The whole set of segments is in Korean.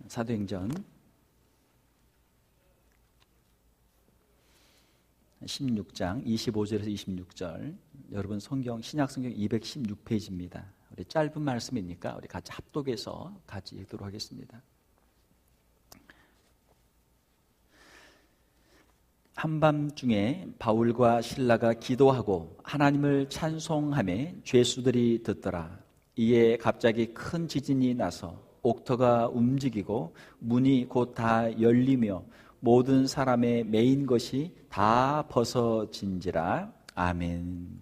사도행전 16장 25절에서 26절, 여러분 신약성경 216페이지입니다. 우리 짧은 말씀이니까 우리 같이 합독해서 같이 읽도록 하겠습니다. 한밤중에 바울과 실라가 기도하고 하나님을 찬송하며 죄수들이 듣더라. 이에 갑자기 큰 지진이 나서 옥터가 움직이고 문이 곧 다 열리며 모든 사람의 매인 것이 다 벗어진지라. 아멘.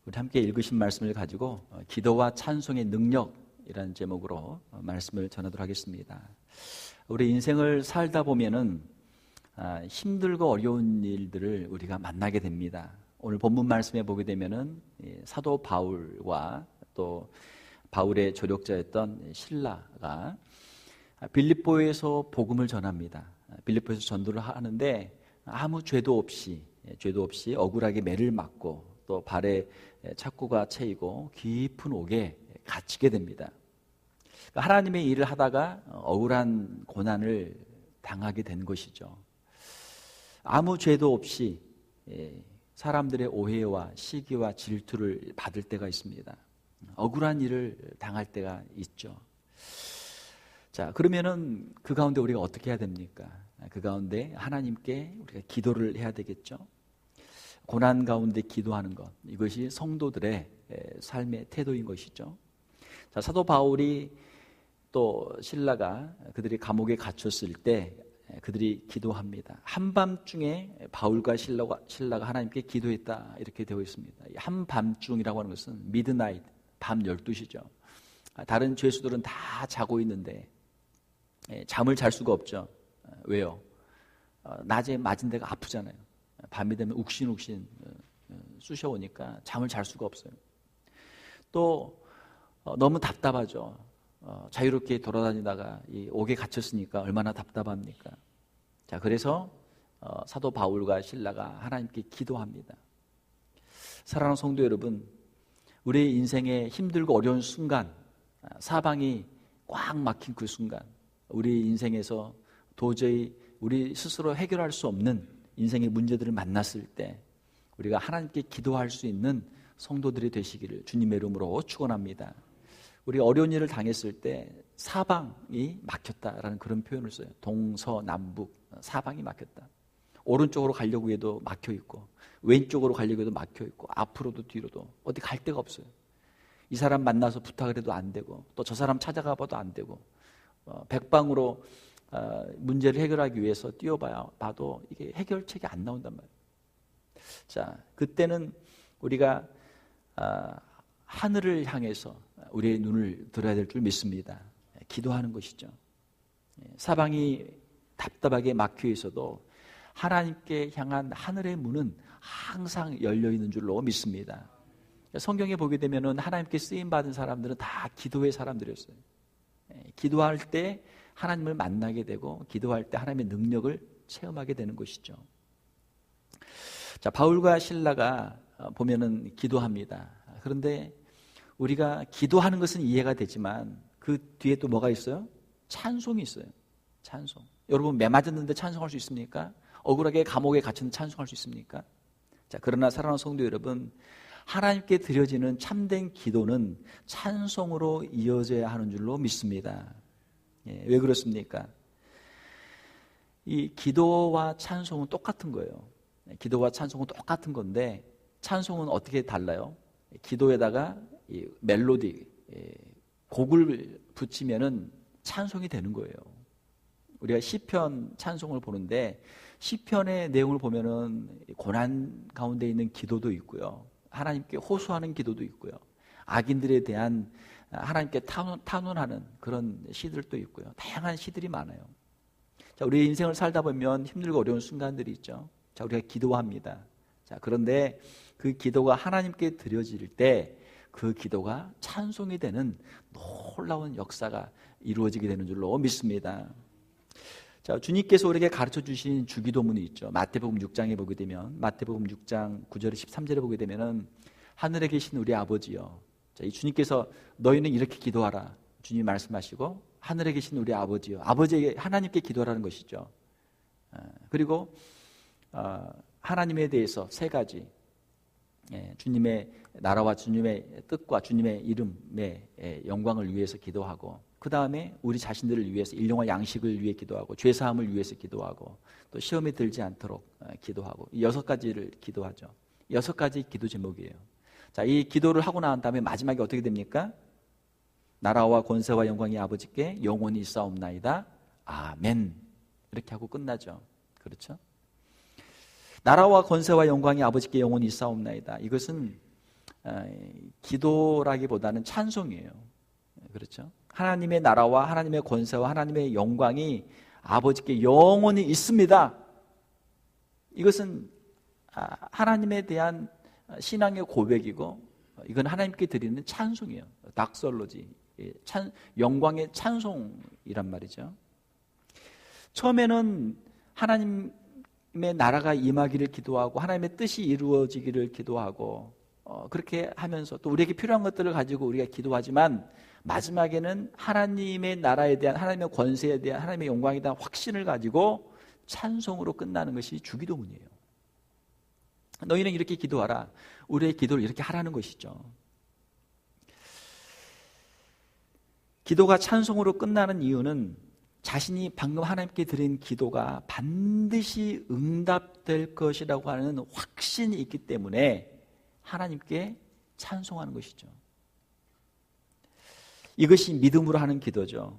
우리 함께 읽으신 말씀을 가지고 기도와 찬송의 능력이라는 제목으로 말씀을 전하도록 하겠습니다. 우리 인생을 살다 보면은 힘들고 어려운 일들을 우리가 만나게 됩니다. 오늘 본문 말씀에 보게 되면은 사도 바울과 또 바울의 조력자였던 실라가 빌립보에서 복음을 전합니다. 빌립보에서 전도를 하는데 아무 죄도 없이 억울하게 매를 맞고 또 발에 착고가 채이고 깊은 옥에 갇히게 됩니다. 하나님의 일을 하다가 억울한 고난을 당하게 된 것이죠. 아무 죄도 없이 사람들의 오해와 시기와 질투를 받을 때가 있습니다. 억울한 일을 당할 때가 있죠. 자, 그러면은 그 가운데 우리가 어떻게 해야 됩니까? 그 가운데 하나님께 우리가 기도를 해야 되겠죠. 고난 가운데 기도하는 것, 이것이 성도들의 삶의 태도인 것이죠. 자, 사도 바울이 또 실라가 그들이 감옥에 갇혔을 때 그들이 기도합니다. 한밤중에 바울과 실라가 하나님께 기도했다, 이렇게 되어 있습니다. 한밤중이라고 하는 것은 미드나잇, 밤 12시죠. 다른 죄수들은 다 자고 있는데 잠을 잘 수가 없죠. 왜요? 낮에 맞은 데가 아프잖아요. 밤이 되면 욱신욱신 쑤셔오니까 잠을 잘 수가 없어요. 또 너무 답답하죠. 자유롭게 돌아다니다가 이 옥에 갇혔으니까 얼마나 답답합니까? 자, 그래서 사도 바울과 실라가 하나님께 기도합니다. 사랑하는 성도 여러분, 우리 인생의 힘들고 어려운 순간, 사방이 꽉 막힌 그 순간, 우리 인생에서 도저히 우리 스스로 해결할 수 없는 인생의 문제들을 만났을 때 우리가 하나님께 기도할 수 있는 성도들이 되시기를 주님의 이름으로 축원합니다. 우리가 어려운 일을 당했을 때 사방이 막혔다라는 그런 표현을 써요. 동서남북 사방이 막혔다. 오른쪽으로 가려고 해도 막혀 있고 왼쪽으로 가려고 해도 막혀 있고 앞으로도 뒤로도 어디 갈 데가 없어요. 이 사람 만나서 부탁을 해도 안 되고 또 저 사람 찾아가 봐도 안 되고 백방으로 문제를 해결하기 위해서 뛰어봐도 이게 해결책이 안 나온단 말이에요. 자, 그때는 우리가 하늘을 향해서 우리의 눈을 들어야 될 줄 믿습니다. 기도하는 것이죠. 사방이 답답하게 막혀 있어도 하나님께 향한 하늘의 문은 항상 열려 있는 줄로 믿습니다. 성경에 보게 되면은 하나님께 쓰임 받은 사람들은 다 기도의 사람들이었어요. 기도할 때 하나님을 만나게 되고 기도할 때 하나님의 능력을 체험하게 되는 것이죠. 자, 바울과 실라가 보면은 기도합니다. 그런데 우리가 기도하는 것은 이해가 되지만 그 뒤에 또 뭐가 있어요? 찬송이 있어요. 찬송. 여러분 매 맞았는데 찬송할 수 있습니까? 억울하게 감옥에 갇혔는데 찬송할 수 있습니까? 자, 그러나 사랑하는 성도 여러분, 하나님께 드려지는 참된 기도는 찬송으로 이어져야 하는 줄로 믿습니다. 왜 그렇습니까? 이 기도와 찬송은 똑같은 거예요. 기도와 찬송은 똑같은 건데 찬송은 어떻게 달라요? 기도에다가 이 멜로디, 곡을 붙이면은 찬송이 되는 거예요. 우리가 시편 찬송을 보는데 시편의 내용을 보면은 고난 가운데 있는 기도도 있고요. 하나님께 호소하는 기도도 있고요. 악인들에 대한 하나님께 탄원하는 그런 시들도 있고요. 다양한 시들이 많아요. 자, 우리 인생을 살다 보면 힘들고 어려운 순간들이 있죠. 자, 우리가 기도합니다. 자, 그런데 그 기도가 하나님께 드려질 때 그 기도가 찬송이 되는 놀라운 역사가 이루어지게 되는 줄로 믿습니다. 자, 주님께서 우리에게 가르쳐 주신 주기도문이 있죠. 마태복음 6장에 보게 되면 마태복음 6장 9절에 13절에 보게 되면은 하늘에 계신 우리 아버지여, 자, 이 주님께서 너희는 이렇게 기도하라. 주님이 말씀하시고 하늘에 계신 우리 아버지요, 아버지에게 하나님께 기도하라는 것이죠. 그리고 하나님에 대해서 세 가지, 주님의 나라와 주님의 뜻과 주님의 이름의 영광을 위해서 기도하고, 그 다음에 우리 자신들을 위해서 일용할 양식을 위해 기도하고, 죄사함을 위해서 기도하고, 또 시험에 들지 않도록 기도하고, 이 6가지를 기도하죠. 6가지 기도 제목이에요. 자, 이 기도를 하고 난 다음에 마지막에 어떻게 됩니까? 나라와 권세와 영광이 아버지께 영원히 있사옵나이다. 아멘. 이렇게 하고 끝나죠. 그렇죠? 나라와 권세와 영광이 아버지께 영원히 있사옵나이다. 이것은 기도라기보다는 찬송이에요. 그렇죠? 하나님의 나라와 하나님의 권세와 하나님의 영광이 아버지께 영원히 있습니다. 이것은 하나님에 대한 신앙의 고백이고, 이건 하나님께 드리는 찬송이에요. 닥설로지, 영광의 찬송이란 말이죠. 처음에는 하나님의 나라가 임하기를 기도하고 하나님의 뜻이 이루어지기를 기도하고, 그렇게 하면서 또 우리에게 필요한 것들을 가지고 우리가 기도하지만, 마지막에는 하나님의 나라에 대한, 하나님의 권세에 대한, 하나님의 영광에 대한 확신을 가지고 찬송으로 끝나는 것이 주기도문이에요. 너희는 이렇게 기도하라. 우리의 기도를 이렇게 하라는 것이죠. 기도가 찬송으로 끝나는 이유는 자신이 방금 하나님께 드린 기도가 반드시 응답될 것이라고 하는 확신이 있기 때문에 하나님께 찬송하는 것이죠. 이것이 믿음으로 하는 기도죠.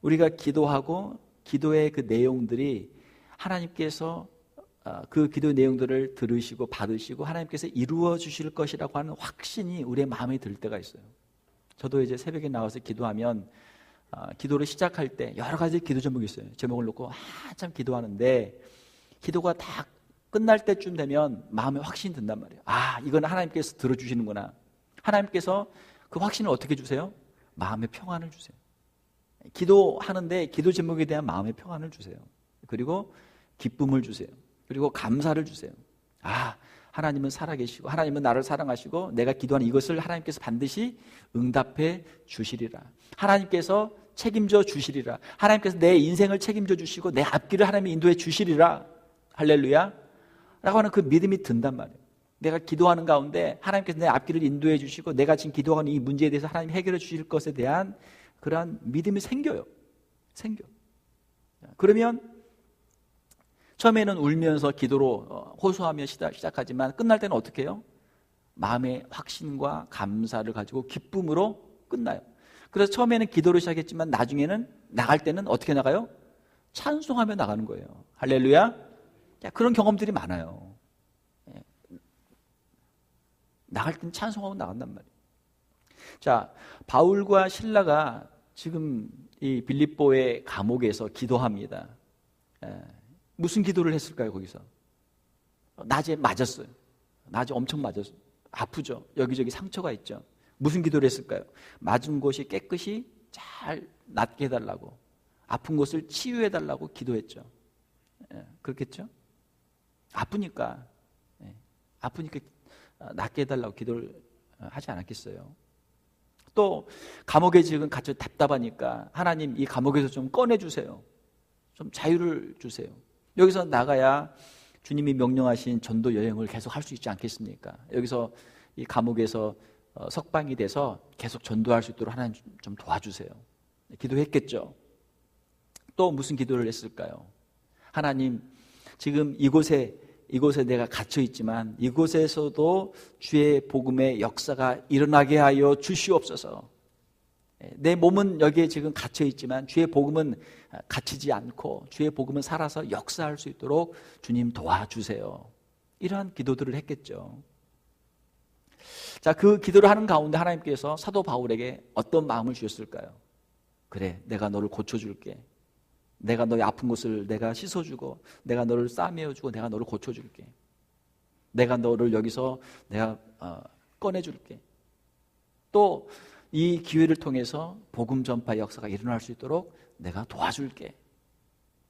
우리가 기도하고 기도의 그 내용들이 하나님께서 그 기도의 내용들을 들으시고 받으시고 하나님께서 이루어 주실 것이라고 하는 확신이 우리의 마음에 들 때가 있어요. 저도 이제 새벽에 나와서 기도하면 기도를 시작할 때 여러 가지 기도 제목이 있어요. 제목을 놓고 한참 기도하는데, 기도가 다 끝날 때쯤 되면 마음에 확신이 든단 말이에요. 이건 하나님께서 들어주시는구나. 하나님께서 그 확신을 어떻게 주세요? 마음의 평안을 주세요. 기도하는데 기도 제목에 대한 마음의 평안을 주세요. 그리고 기쁨을 주세요. 그리고 감사를 주세요. 하나님은 살아계시고 하나님은 나를 사랑하시고 내가 기도하는 이것을 하나님께서 반드시 응답해 주시리라. 하나님께서 책임져 주시리라. 하나님께서 내 인생을 책임져 주시고 내 앞길을 하나님이 인도해 주시리라. 할렐루야 라고 하는 그 믿음이 든단 말이에요. 내가 기도하는 가운데 하나님께서 내 앞길을 인도해 주시고 내가 지금 기도하는 이 문제에 대해서 하나님 해결해 주실 것에 대한 그러한 믿음이 생겨요. 그러면 처음에는 울면서 기도로 호소하며 시작하지만 끝날 때는 어떻게 해요? 마음의 확신과 감사를 가지고 기쁨으로 끝나요. 그래서 처음에는 기도로 시작했지만 나중에는 나갈 때는 어떻게 나가요? 찬송하며 나가는 거예요. 할렐루야. 그런 경험들이 많아요. 나갈 때는 찬송하고 나간단 말이에요. 자, 바울과 실라가 지금 이 빌립보의 감옥에서 기도합니다. 무슨 기도를 했을까요? 거기서 낮에 맞았어요. 낮에 엄청 맞았어요. 아프죠. 여기저기 상처가 있죠. 무슨 기도를 했을까요? 맞은 곳이 깨끗이 잘 낫게 해달라고, 아픈 곳을 치유해달라고 기도했죠. 그렇겠죠? 아프니까 낫게 해달라고 기도를 하지 않았겠어요? 또 감옥에 지금 갇혀 답답하니까 하나님 이 감옥에서 좀 꺼내주세요. 좀 자유를 주세요. 여기서 나가야 주님이 명령하신 전도 여행을 계속 할 수 있지 않겠습니까? 여기서 이 감옥에서 석방이 돼서 계속 전도할 수 있도록 하나님 좀 도와주세요. 기도했겠죠. 또 무슨 기도를 했을까요? 하나님, 지금 이곳에 내가 갇혀 있지만 이곳에서도 주의 복음의 역사가 일어나게 하여 주시옵소서. 내 몸은 여기에 지금 갇혀 있지만 주의 복음은 갇히지 않고 주의 복음은 살아서 역사할 수 있도록 주님 도와주세요. 이러한 기도들을 했겠죠. 자, 그 기도를 하는 가운데 하나님께서 사도 바울에게 어떤 마음을 주셨을까요? 그래, 내가 너를 고쳐줄게. 내가 너의 아픈 곳을 내가 씻어주고 내가 너를 싸매어주고 내가 너를 고쳐줄게. 내가 너를 여기서 내가 꺼내줄게. 또 이 기회를 통해서 복음 전파 역사가 일어날 수 있도록 내가 도와줄게.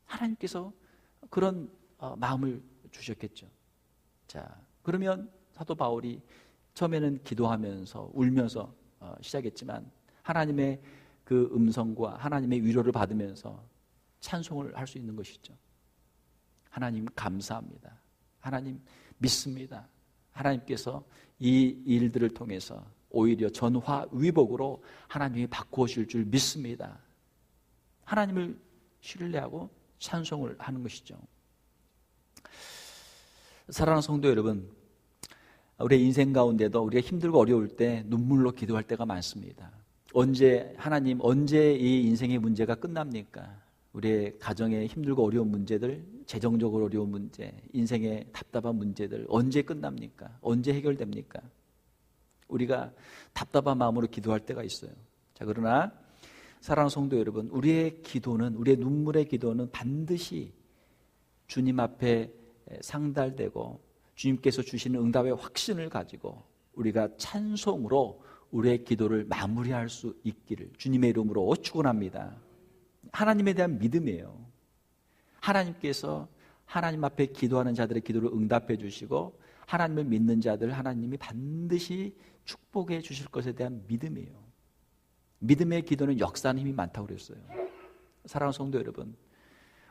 하나님께서 그런 마음을 주셨겠죠. 자, 그러면 사도 바울이 처음에는 기도하면서 울면서 시작했지만 하나님의 그 음성과 하나님의 위로를 받으면서 찬송을 할 수 있는 것이죠. 하나님 감사합니다. 하나님 믿습니다. 하나님께서 이 일들을 통해서 오히려 전화위복으로 하나님이 바꾸실 줄 믿습니다. 하나님을 신뢰하고 찬송을 하는 것이죠. 사랑하는 성도 여러분, 우리의 인생 가운데도 우리가 힘들고 어려울 때 눈물로 기도할 때가 많습니다. 하나님 언제 이 인생의 문제가 끝납니까? 우리의 가정에 힘들고 어려운 문제들, 재정적으로 어려운 문제, 인생의 답답한 문제들 언제 끝납니까? 언제 해결됩니까? 우리가 답답한 마음으로 기도할 때가 있어요. 자, 그러나 사랑하는 성도 여러분, 우리의 눈물의 기도는 반드시 주님 앞에 상달되고 주님께서 주시는 응답의 확신을 가지고 우리가 찬송으로 우리의 기도를 마무리할 수 있기를 주님의 이름으로 축원합니다. 하나님에 대한 믿음이에요. 하나님께서 하나님 앞에 기도하는 자들의 기도를 응답해 주시고 하나님을 믿는 자들 하나님이 반드시 축복해 주실 것에 대한 믿음이에요. 믿음의 기도는 역사하는 힘이 많다고 그랬어요. 사랑하는 성도 여러분,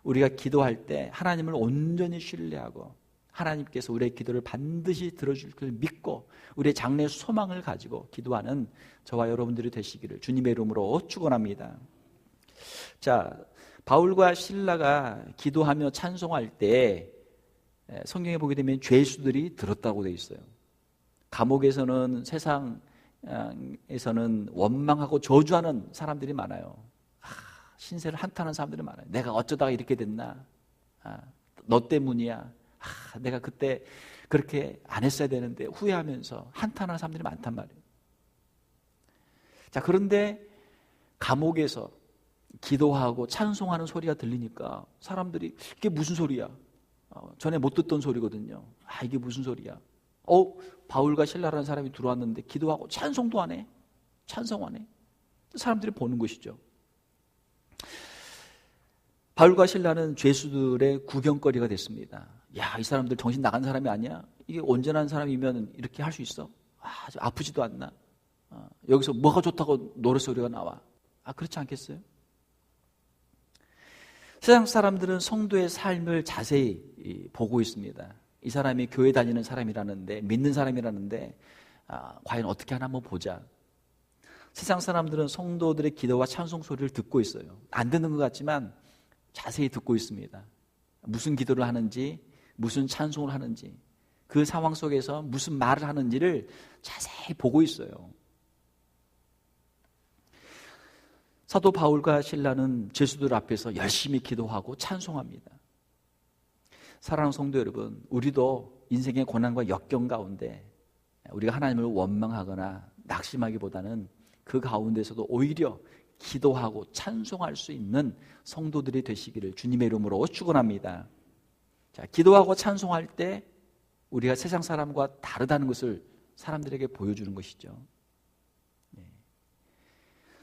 우리가 기도할 때 하나님을 온전히 신뢰하고 하나님께서 우리의 기도를 반드시 들어줄 걸 믿고 우리의 장래의 소망을 가지고 기도하는 저와 여러분들이 되시기를 주님의 이름으로 축원합니다. 자, 바울과 실라가 기도하며 찬송할 때 성경에 보게 되면 죄수들이 들었다고 되어 있어요. 감옥에서는 세상에서는 원망하고 저주하는 사람들이 많아요. 신세를 한탄하는 사람들이 많아요. 내가 어쩌다가 이렇게 됐나? 너 때문이야. 내가 그때 그렇게 안 했어야 되는데 후회하면서 한탄하는 사람들이 많단 말이에요. 자, 그런데 감옥에서 기도하고 찬송하는 소리가 들리니까 사람들이 이게 무슨 소리야? 전에 못 듣던 소리거든요. 이게 무슨 소리야? 바울과 실라라는 사람이 들어왔는데 기도하고 찬송도 하네? 찬송하네? 사람들이 보는 것이죠. 바울과 실라는 죄수들의 구경거리가 됐습니다. 야, 이 사람들 정신 나간 사람이 아니야? 이게 온전한 사람이면 이렇게 할 수 있어? 아프지도 않나? 여기서 뭐가 좋다고 노랫소리가 나와? 그렇지 않겠어요? 세상 사람들은 성도의 삶을 자세히 보고 있습니다. 이 사람이 교회 다니는 사람이라는데, 믿는 사람이라는데 과연 어떻게 하나 한번 보자. 세상 사람들은 성도들의 기도와 찬송 소리를 듣고 있어요. 안 듣는 것 같지만 자세히 듣고 있습니다. 무슨 기도를 하는지, 무슨 찬송을 하는지, 그 상황 속에서 무슨 말을 하는지를 자세히 보고 있어요. 사도 바울과 실라는 죄수들 앞에서 열심히 기도하고 찬송합니다. 사랑하는 성도 여러분, 우리도 인생의 고난과 역경 가운데 우리가 하나님을 원망하거나 낙심하기보다는 그 가운데서도 오히려 기도하고 찬송할 수 있는 성도들이 되시기를 주님의 이름으로 축원합니다. 자, 기도하고 찬송할 때 우리가 세상 사람과 다르다는 것을 사람들에게 보여주는 것이죠.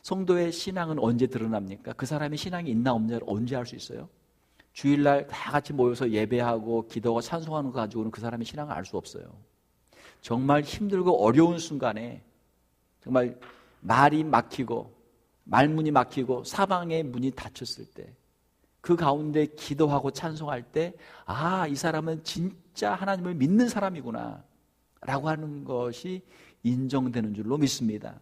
성도의 신앙은 언제 드러납니까? 그 사람의 신앙이 있나 없나를 언제 알 수 있어요? 주일날 다 같이 모여서 예배하고 기도하고 찬송하는 거 가지고는 그 사람의 신앙을 알 수 없어요. 정말 힘들고 어려운 순간에 정말 말이 막히고 말문이 막히고 사방의 문이 닫혔을 때 그 가운데 기도하고 찬송할 때 이 사람은 진짜 하나님을 믿는 사람이구나 라고 하는 것이 인정되는 줄로 믿습니다.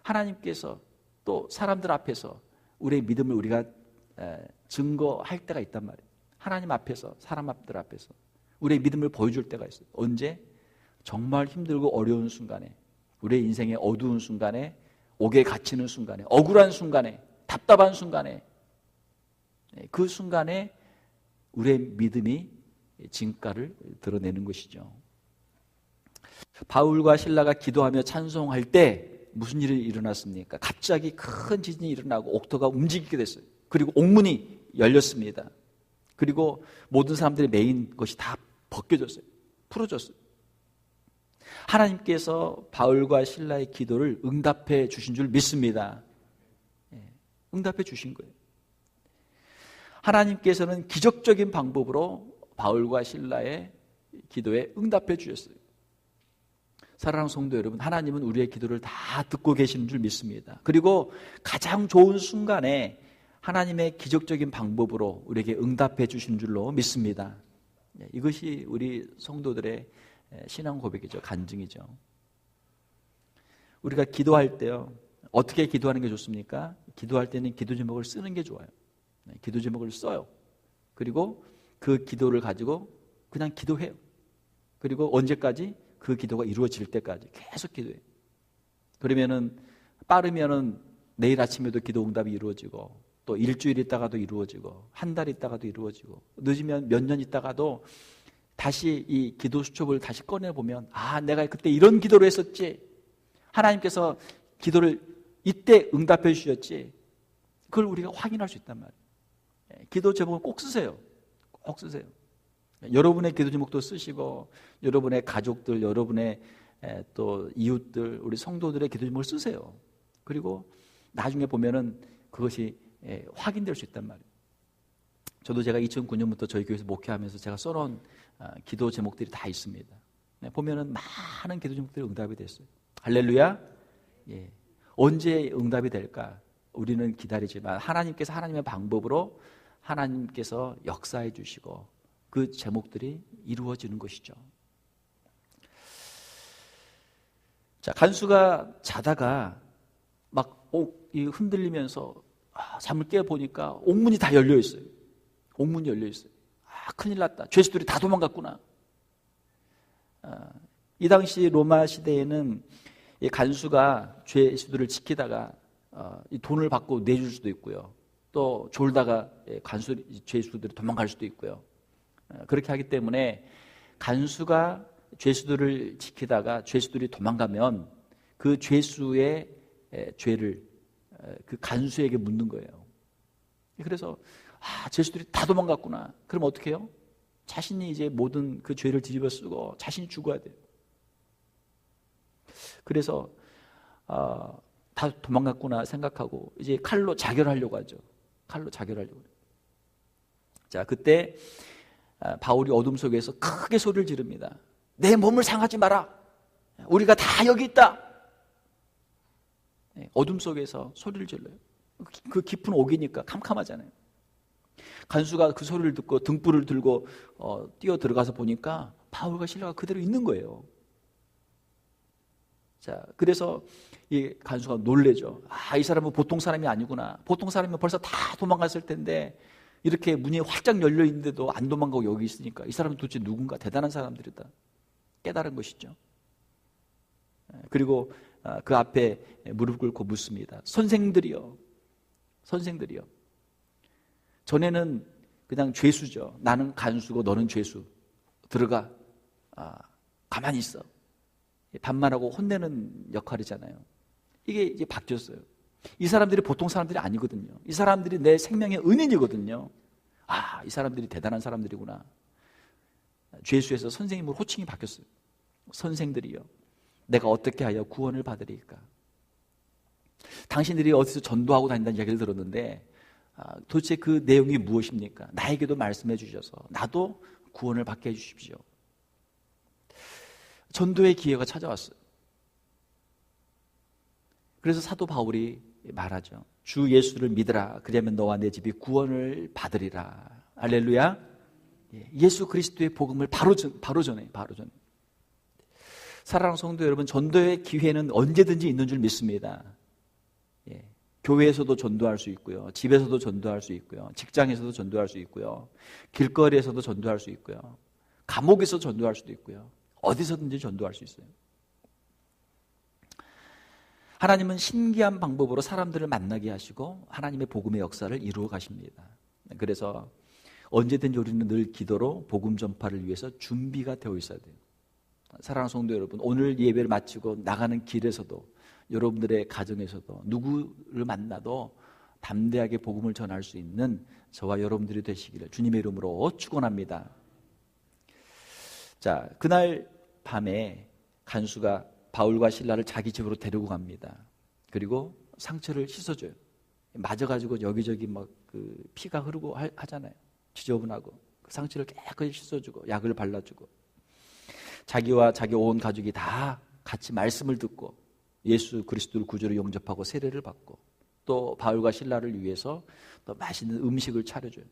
하나님께서 또 사람들 앞에서 우리의 믿음을 우리가 증거할 때가 있단 말이에요. 하나님 앞에서, 사람들 앞에서 우리의 믿음을 보여줄 때가 있어요. 언제? 정말 힘들고 어려운 순간에, 우리의 인생의 어두운 순간에, 옥에 갇히는 순간에, 억울한 순간에, 답답한 순간에, 그 순간에 우리의 믿음이 진가를 드러내는 것이죠. 바울과 실라가 기도하며 찬송할 때 무슨 일이 일어났습니까? 갑자기 큰 지진이 일어나고 옥토가 움직이게 됐어요. 그리고 옥문이 열렸습니다. 그리고 모든 사람들이 메인 것이 다 벗겨졌어요. 풀어졌어요. 하나님께서 바울과 실라의 기도를 응답해 주신 줄 믿습니다. 응답해 주신 거예요. 하나님께서는 기적적인 방법으로 바울과 실라의 기도에 응답해 주셨어요. 사랑하는 성도 여러분, 하나님은 우리의 기도를 다 듣고 계시는 줄 믿습니다. 그리고 가장 좋은 순간에 하나님의 기적적인 방법으로 우리에게 응답해 주신 줄로 믿습니다. 이것이 우리 성도들의 신앙 고백이죠. 간증이죠. 우리가 기도할 때요, 어떻게 기도하는 게 좋습니까? 기도할 때는 기도 제목을 쓰는 게 좋아요. 기도 제목을 써요. 그리고 그 기도를 가지고 그냥 기도해요. 그리고 언제까지? 그 기도가 이루어질 때까지 계속 기도해요. 그러면은 빠르면은 내일 아침에도 기도 응답이 이루어지고, 또 일주일 있다가도 이루어지고, 한 달 있다가도 이루어지고, 늦으면 몇 년 있다가도 다시 이 기도 수첩을 다시 꺼내보면, 아, 내가 그때 이런 기도를 했었지, 하나님께서 기도를 이때 응답해 주셨지, 그걸 우리가 확인할 수 있단 말이에요. 기도 제목을 꼭 쓰세요. 꼭 쓰세요. 여러분의 기도 제목도 쓰시고, 여러분의 가족들, 여러분의 또 이웃들, 우리 성도들의 기도 제목을 쓰세요. 그리고 나중에 보면은 그것이 확인될 수 있단 말이에요. 저도 제가 2009년부터 저희 교회에서 목회하면서 제가 써놓은 기도 제목들이 다 있습니다. 보면은 많은 기도 제목들이 응답이 됐어요. 할렐루야. 예. 언제 응답이 될까? 우리는 기다리지만 하나님께서 하나님의 방법으로 하나님께서 역사해 주시고 그 제목들이 이루어지는 것이죠. 자, 간수가 자다가 막 흔들리면서 잠을 깨 보니까 옥문이 다 열려 있어요. 옥문이 열려 있어요. 아, 큰일 났다. 죄수들이 다 도망갔구나. 이 당시 로마 시대에는 이 간수가 죄수들을 지키다가 이 돈을 받고 내줄 수도 있고요. 또 졸다가 죄수들이 도망갈 수도 있고요. 그렇게 하기 때문에 간수가 죄수들을 지키다가 죄수들이 도망가면 그 죄수의 죄를 그 간수에게 묻는 거예요. 그래서 죄수들이 다 도망갔구나. 그럼 어떻게 해요? 자신이 이제 모든 그 죄를 뒤집어 쓰고 자신이 죽어야 돼요. 그래서 다 도망갔구나 생각하고 이제 칼로 자결하려고 하죠. 칼로 자결하려고. 자, 그때 바울이 어둠 속에서 크게 소리를 지릅니다. 내 몸을 상하지 마라. 우리가 다 여기 있다. 어둠 속에서 소리를 질러요. 그 깊은 옥이니까 캄캄하잖아요. 간수가 그 소리를 듣고 등불을 들고 뛰어 들어가서 보니까 바울과 실라가 그대로 있는 거예요. 자, 그래서 이 간수가 놀래죠. 이 사람은 보통 사람이 아니구나. 보통 사람이면 벌써 다 도망갔을 텐데 이렇게 문이 활짝 열려 있는데도 안 도망가고 여기 있으니까 이 사람은 도대체 누군가 대단한 사람들이다 깨달은 것이죠. 그리고 그 앞에 무릎 꿇고 묻습니다. 선생들이요. 전에는 그냥 죄수죠. 나는 간수고 너는 죄수. 들어가. 가만히 있어. 반말하고 혼내는 역할이잖아요. 이게 이제 바뀌었어요. 이 사람들이 보통 사람들이 아니거든요. 이 사람들이 내 생명의 은인이거든요. 이 사람들이 대단한 사람들이구나. 죄수에서 선생님으로 호칭이 바뀌었어요. 선생들이요. 내가 어떻게 하여 구원을 받으리까? 당신들이 어디서 전도하고 다닌다는 이야기를 들었는데 도대체 그 내용이 무엇입니까? 나에게도 말씀해 주셔서 나도 구원을 받게 해주십시오. 전도의 기회가 찾아왔어요. 그래서 사도 바울이 말하죠. 주 예수를 믿으라. 그러면 너와 내 집이 구원을 받으리라. 할렐루야. 예수 그리스도의 복음을 바로 전해. 사랑하는 성도 여러분, 전도의 기회는 언제든지 있는 줄 믿습니다. 교회에서도 전도할 수 있고요. 집에서도 전도할 수 있고요. 직장에서도 전도할 수 있고요. 길거리에서도 전도할 수 있고요. 감옥에서 전도할 수도 있고요. 어디서든지 전도할 수 있어요. 하나님은 신기한 방법으로 사람들을 만나게 하시고 하나님의 복음의 역사를 이루어 가십니다. 그래서 언제든지 우리는 늘 기도로 복음 전파를 위해서 준비가 되어 있어야 돼요. 사랑하는 성도 여러분, 오늘 예배를 마치고 나가는 길에서도 여러분들의 가정에서도 누구를 만나도 담대하게 복음을 전할 수 있는 저와 여러분들이 되시기를 주님의 이름으로 축원합니다. 자, 그날 밤에 간수가 바울과 실라를 자기 집으로 데리고 갑니다. 그리고 상처를 씻어줘요. 맞아가지고 여기저기 막 그 피가 흐르고 하잖아요. 지저분하고 그 상처를 깨끗이 씻어주고 약을 발라주고 자기와 자기 온 가족이 다 같이 말씀을 듣고 예수 그리스도를 구주로 영접하고 세례를 받고 또 바울과 실라를 위해서 또 맛있는 음식을 차려줘요.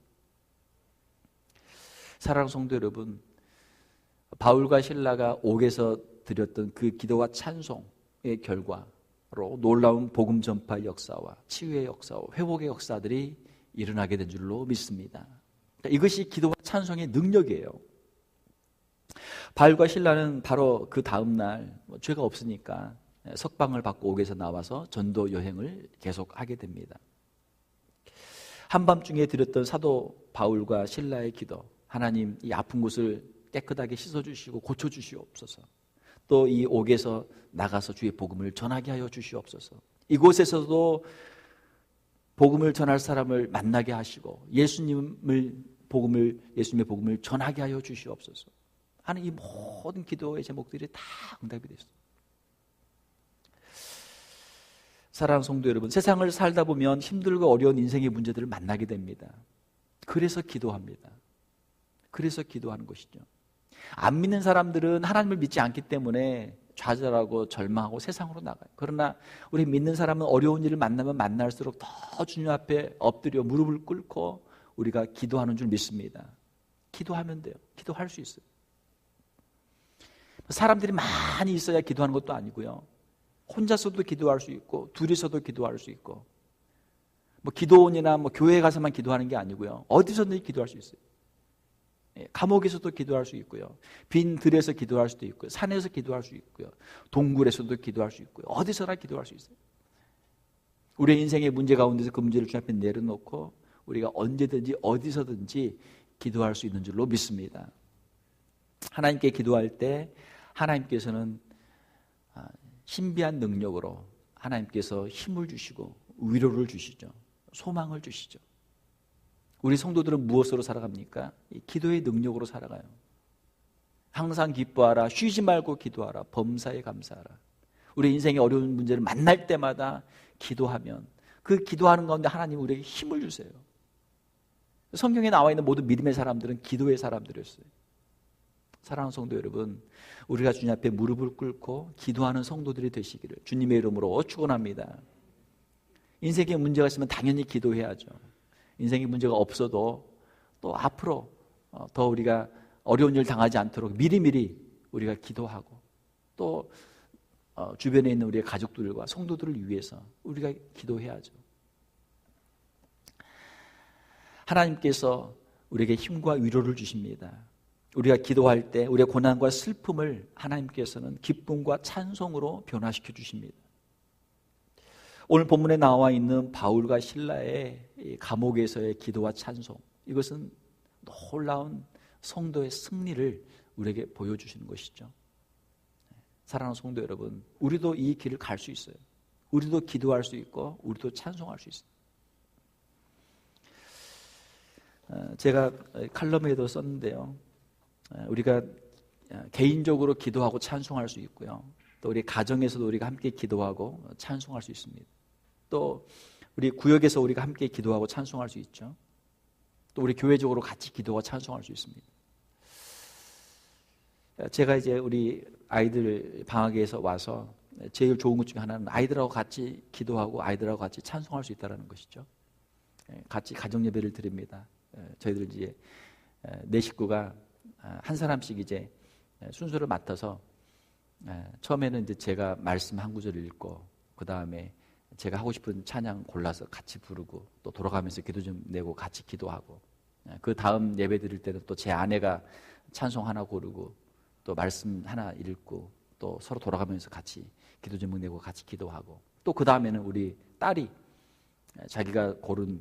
사랑하는 성도 여러분, 바울과 실라가 옥에서 드렸던 그 기도와 찬송의 결과로 놀라운 복음 전파의 역사와 치유의 역사와 회복의 역사들이 일어나게 된 줄로 믿습니다. 이것이 기도와 찬송의 능력이에요. 바울과 실라는 바로 그 다음날 죄가 없으니까 석방을 받고 옥에서 나와서 전도 여행을 계속하게 됩니다. 한밤중에 드렸던 사도 바울과 실라의 기도, 하나님 이 아픈 곳을 깨끗하게 씻어주시고 고쳐주시옵소서. 또 이 옥에서 나가서 주의 복음을 전하게 하여 주시옵소서. 이곳에서도 복음을 전할 사람을 만나게 하시고 예수님의 복음을 전하게 하여 주시옵소서 하는 이 모든 기도의 제목들이 다 응답이 됐어요. 사랑하는 성도 여러분, 세상을 살다 보면 힘들고 어려운 인생의 문제들을 만나게 됩니다. 그래서 기도합니다. 그래서 기도하는 것이죠. 안 믿는 사람들은 하나님을 믿지 않기 때문에 좌절하고 절망하고 세상으로 나가요. 그러나 우리 믿는 사람은 어려운 일을 만나면 만날수록 더 주님 앞에 엎드려 무릎을 꿇고 우리가 기도하는 줄 믿습니다. 기도하면 돼요. 기도할 수 있어요. 사람들이 많이 있어야 기도하는 것도 아니고요. 혼자서도 기도할 수 있고 둘이서도 기도할 수 있고 뭐 기도원이나 뭐 교회 가서만 기도하는 게 아니고요. 어디서든지 기도할 수 있어요. 감옥에서도 기도할 수 있고요. 빈 들에서 기도할 수도 있고요. 산에서 기도할 수 있고요. 동굴에서도 기도할 수 있고요. 어디서나 기도할 수 있어요. 우리의 인생의 문제 가운데서 그 문제를 주님 앞에 내려놓고 우리가 언제든지 어디서든지 기도할 수 있는 줄로 믿습니다. 하나님께 기도할 때 하나님께서는 신비한 능력으로 하나님께서 힘을 주시고 위로를 주시죠. 소망을 주시죠. 우리 성도들은 무엇으로 살아갑니까? 기도의 능력으로 살아가요. 항상 기뻐하라, 쉬지 말고 기도하라, 범사에 감사하라. 우리 인생의 어려운 문제를 만날 때마다 기도하면 그 기도하는 가운데 하나님 우리에게 힘을 주세요. 성경에 나와 있는 모든 믿음의 사람들은 기도의 사람들이었어요. 사랑하는 성도 여러분, 우리가 주님 앞에 무릎을 꿇고 기도하는 성도들이 되시기를 주님의 이름으로 축원합니다. 인생에 문제가 있으면 당연히 기도해야죠. 인생에 문제가 없어도 또 앞으로 더 우리가 어려운 일 당하지 않도록 미리미리 우리가 기도하고 또 주변에 있는 우리의 가족들과 성도들을 위해서 우리가 기도해야죠. 하나님께서 우리에게 힘과 위로를 주십니다. 우리가 기도할 때 우리의 고난과 슬픔을 하나님께서는 기쁨과 찬송으로 변화시켜 주십니다. 오늘 본문에 나와 있는 바울과 실라의 감옥에서의 기도와 찬송, 이것은 놀라운 성도의 승리를 우리에게 보여주시는 것이죠. 사랑하는 성도 여러분, 우리도 이 길을 갈 수 있어요. 우리도 기도할 수 있고 우리도 찬송할 수 있어요. 제가 칼럼에도 썼는데요, 우리가 개인적으로 기도하고 찬송할 수 있고요, 또 우리 가정에서도 우리가 함께 기도하고 찬송할 수 있습니다. 또 우리 구역에서 우리가 함께 기도하고 찬송할 수 있죠. 또 우리 교회적으로 같이 기도하고 찬송할 수 있습니다. 제가 이제 우리 아이들 방학에서 와서 제일 좋은 것 중에 하나는 아이들하고 같이 기도하고 아이들하고 같이 찬송할 수 있다는 것이죠. 같이 가정 예배를 드립니다. 저희들 이제 네 식구가 한 사람씩 이제 순서를 맡아서 처음에는 이제 제가 말씀 한 구절 읽고 그 다음에 제가 하고 싶은 찬양 골라서 같이 부르고 또 돌아가면서 기도 좀 내고 같이 기도하고, 그 다음 예배 드릴 때는 또 제 아내가 찬송 하나 고르고 또 말씀 하나 읽고 또 서로 돌아가면서 같이 기도 제목 내고 같이 기도하고, 또 그 다음에는 우리 딸이 자기가 고른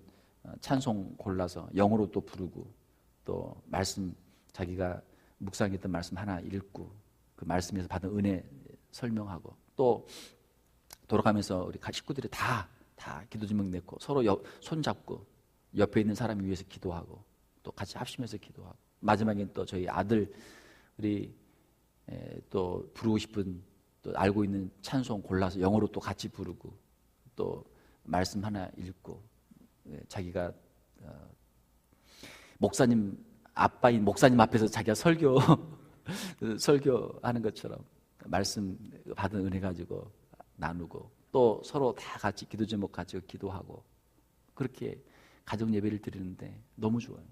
찬송 골라서 영어로 또 부르고 또 말씀 자기가 묵상했던 말씀 하나 읽고 그 말씀에서 받은 은혜 설명하고, 또 돌아가면서 우리 식구들이 다 기도 제목 내고 서로 손잡고 옆에 있는 사람을 위해서 기도하고 또 같이 합심해서 기도하고, 마지막엔 또 저희 아들 우리 또 부르고 싶은 또 알고 있는 찬송 골라서 영어로 또 같이 부르고 또 말씀 하나 읽고, 자기가 목사님 아빠인 목사님 앞에서 자기가 설교하는 것처럼 말씀 받은 은혜 가지고 나누고 또 서로 다 같이 기도 제목 가지고 기도하고 그렇게 가정 예배를 드리는데 너무 좋아요.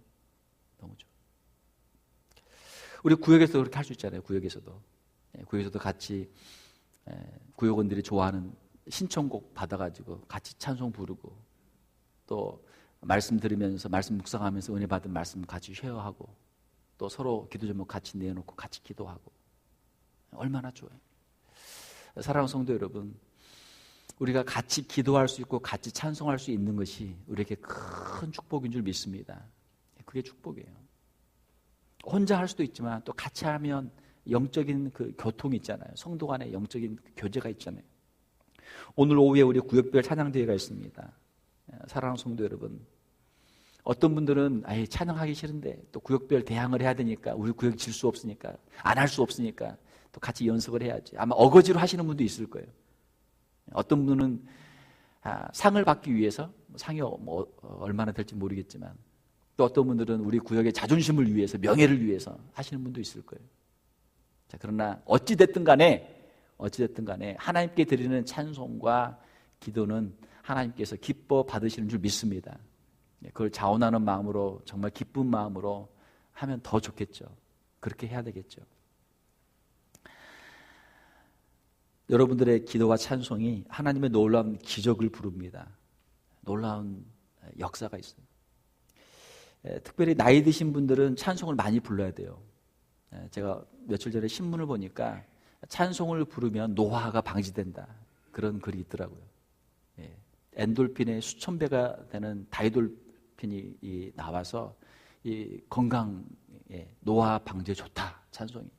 너무 좋아요. 우리 구역에서도 그렇게 할 수 있잖아요. 구역에서도 같이 구역원들이 좋아하는 신청곡 받아가지고 같이 찬송 부르고 또 말씀 들으면서 말씀 묵상하면서 은혜 받은 말씀 같이 쉐어하고 또 서로 기도 제목 같이 내놓고 같이 기도하고 얼마나 좋아요. 사랑하는 성도 여러분, 우리가 같이 기도할 수 있고 같이 찬송할 수 있는 것이 우리에게 큰 축복인 줄 믿습니다. 그게 축복이에요. 혼자 할 수도 있지만 또 같이 하면 영적인 그 교통이 있잖아요. 성도 간의 영적인 교제가 있잖아요. 오늘 오후에 우리 구역별 찬양대회가 있습니다. 사랑하는 성도 여러분, 어떤 분들은 아예 찬양하기 싫은데 또 구역별 대항을 해야 되니까 우리 구역 질 수 없으니까 안 할 수 없으니까 또 같이 연습을 해야지. 아마 어거지로 하시는 분도 있을 거예요. 어떤 분은 상을 받기 위해서 상이 얼마나 될지 모르겠지만 또 어떤 분들은 우리 구역의 자존심을 위해서 명예를 위해서 하시는 분도 있을 거예요. 자, 그러나 어찌됐든 간에 하나님께 드리는 찬송과 기도는 하나님께서 기뻐 받으시는 줄 믿습니다. 그걸 자원하는 마음으로 정말 기쁜 마음으로 하면 더 좋겠죠. 그렇게 해야 되겠죠. 여러분들의 기도와 찬송이 하나님의 놀라운 기적을 부릅니다. 놀라운 역사가 있어요. 특별히 나이 드신 분들은 찬송을 많이 불러야 돼요. 제가 며칠 전에 신문을 보니까 찬송을 부르면 노화가 방지된다, 그런 글이 있더라고요. 엔돌핀의 수천 배가 되는 다이돌핀이 나와서 이 건강에 노화 방지에 좋다, 찬송이.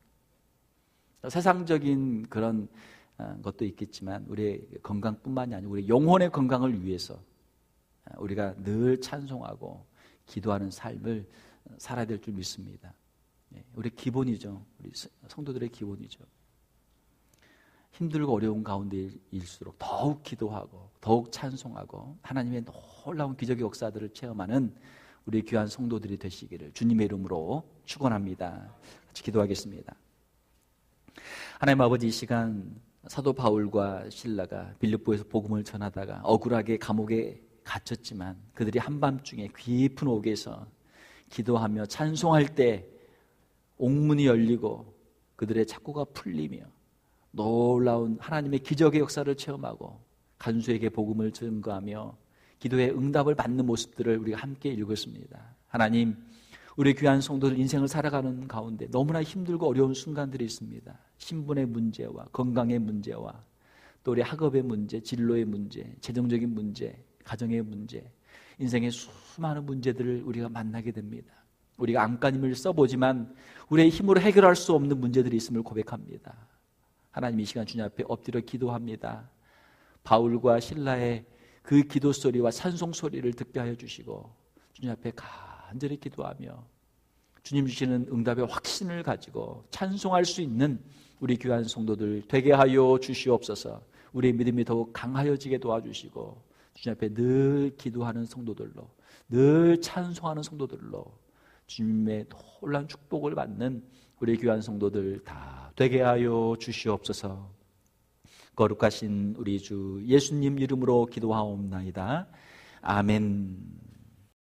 세상적인 그런 것도 있겠지만 우리의 건강뿐만이 아니고 우리 영혼의 건강을 위해서 우리가 늘 찬송하고 기도하는 삶을 살아야 될 줄 믿습니다. 우리 기본이죠. 우리 성도들의 기본이죠. 힘들고 어려운 가운데일수록 더욱 기도하고 더욱 찬송하고 하나님의 놀라운 기적의 역사들을 체험하는 우리 귀한 성도들이 되시기를 주님의 이름으로 축원합니다. 같이 기도하겠습니다. 하나님 아버지, 이 시간 사도 바울과 실라가 빌립보에서 복음을 전하다가 억울하게 감옥에 갇혔지만 그들이 한밤중에 깊은 옥에서 기도하며 찬송할 때 옥문이 열리고 그들의 착고가 풀리며 놀라운 하나님의 기적의 역사를 체험하고 간수에게 복음을 증거하며 기도의 응답을 받는 모습들을 우리가 함께 읽었습니다. 하나님, 우리 귀한 성도들 인생을 살아가는 가운데 너무나 힘들고 어려운 순간들이 있습니다. 신분의 문제와 건강의 문제와 또 우리 학업의 문제, 진로의 문제, 재정적인 문제, 가정의 문제, 인생의 수많은 문제들을 우리가 만나게 됩니다. 우리가 안간힘을 써보지만 우리의 힘으로 해결할 수 없는 문제들이 있음을 고백합니다. 하나님, 이 시간 주님 앞에 엎드려 기도합니다. 바울과 실라의 그 기도 소리와 찬송 소리를 듣게 하여 주시고 주님 앞에 간절히 기도하며 주님 주시는 응답의 확신을 가지고 찬송할 수 있는 우리 귀한 성도들 되게 하여 주시옵소서. 우리의 믿음이 더욱 강하여지게 도와주시고 주님 앞에 늘 기도하는 성도들로, 늘 찬송하는 성도들로 주님의 놀라운 축복을 받는 우리 귀한 성도들 다 되게 하여 주시옵소서. 거룩하신 우리 주 예수님 이름으로 기도하옵나이다. 아멘.